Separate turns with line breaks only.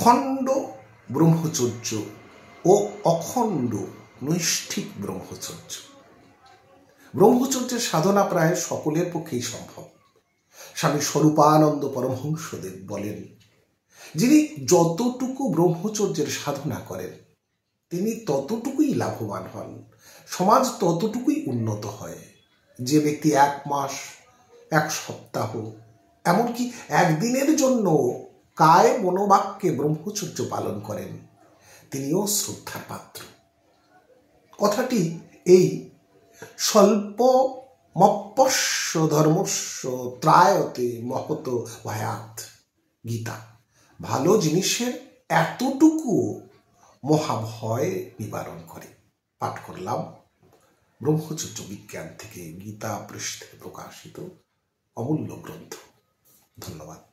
খণ্ড ব্রহ্মচর্য ও অখণ্ড নৈষ্ঠিক ব্রহ্মচর্য। ব্রহ্মচর্যের সাধনা প্রায় সকলের পক্ষেই সম্ভব। স্বামী স্বরূপানন্দ পরমহংসদেব বলেন, যিনি যতটুকু ব্রহ্মচর্যের সাধনা করেন তিনি ততটুকুই লাভবান হন, সমাজ ততটুকুই উন্নত হয়। যে ব্যক্তি 1 মাস, 1 সপ্তাহ, এমনকি একদিনের জন্য কায় মনোবাক্যে ব্রহ্মচর্য পালন করেন তিনিও শ্রদ্ধার পাত্র। কথাটি এই স্বল্প মপ্পস্য ধর্মস্য ত্রায়তে মহত ভয়াত। গীতা ভালো জিনিসের এতটুকু মহাভয় নিবারণ করে। পাঠ করলাম ব্রহ্মচর্য বিজ্ঞান থেকে গীতা পৃষ্ঠে প্রকাশিত অমূল্য গ্রন্থ। ধন্যবাদ।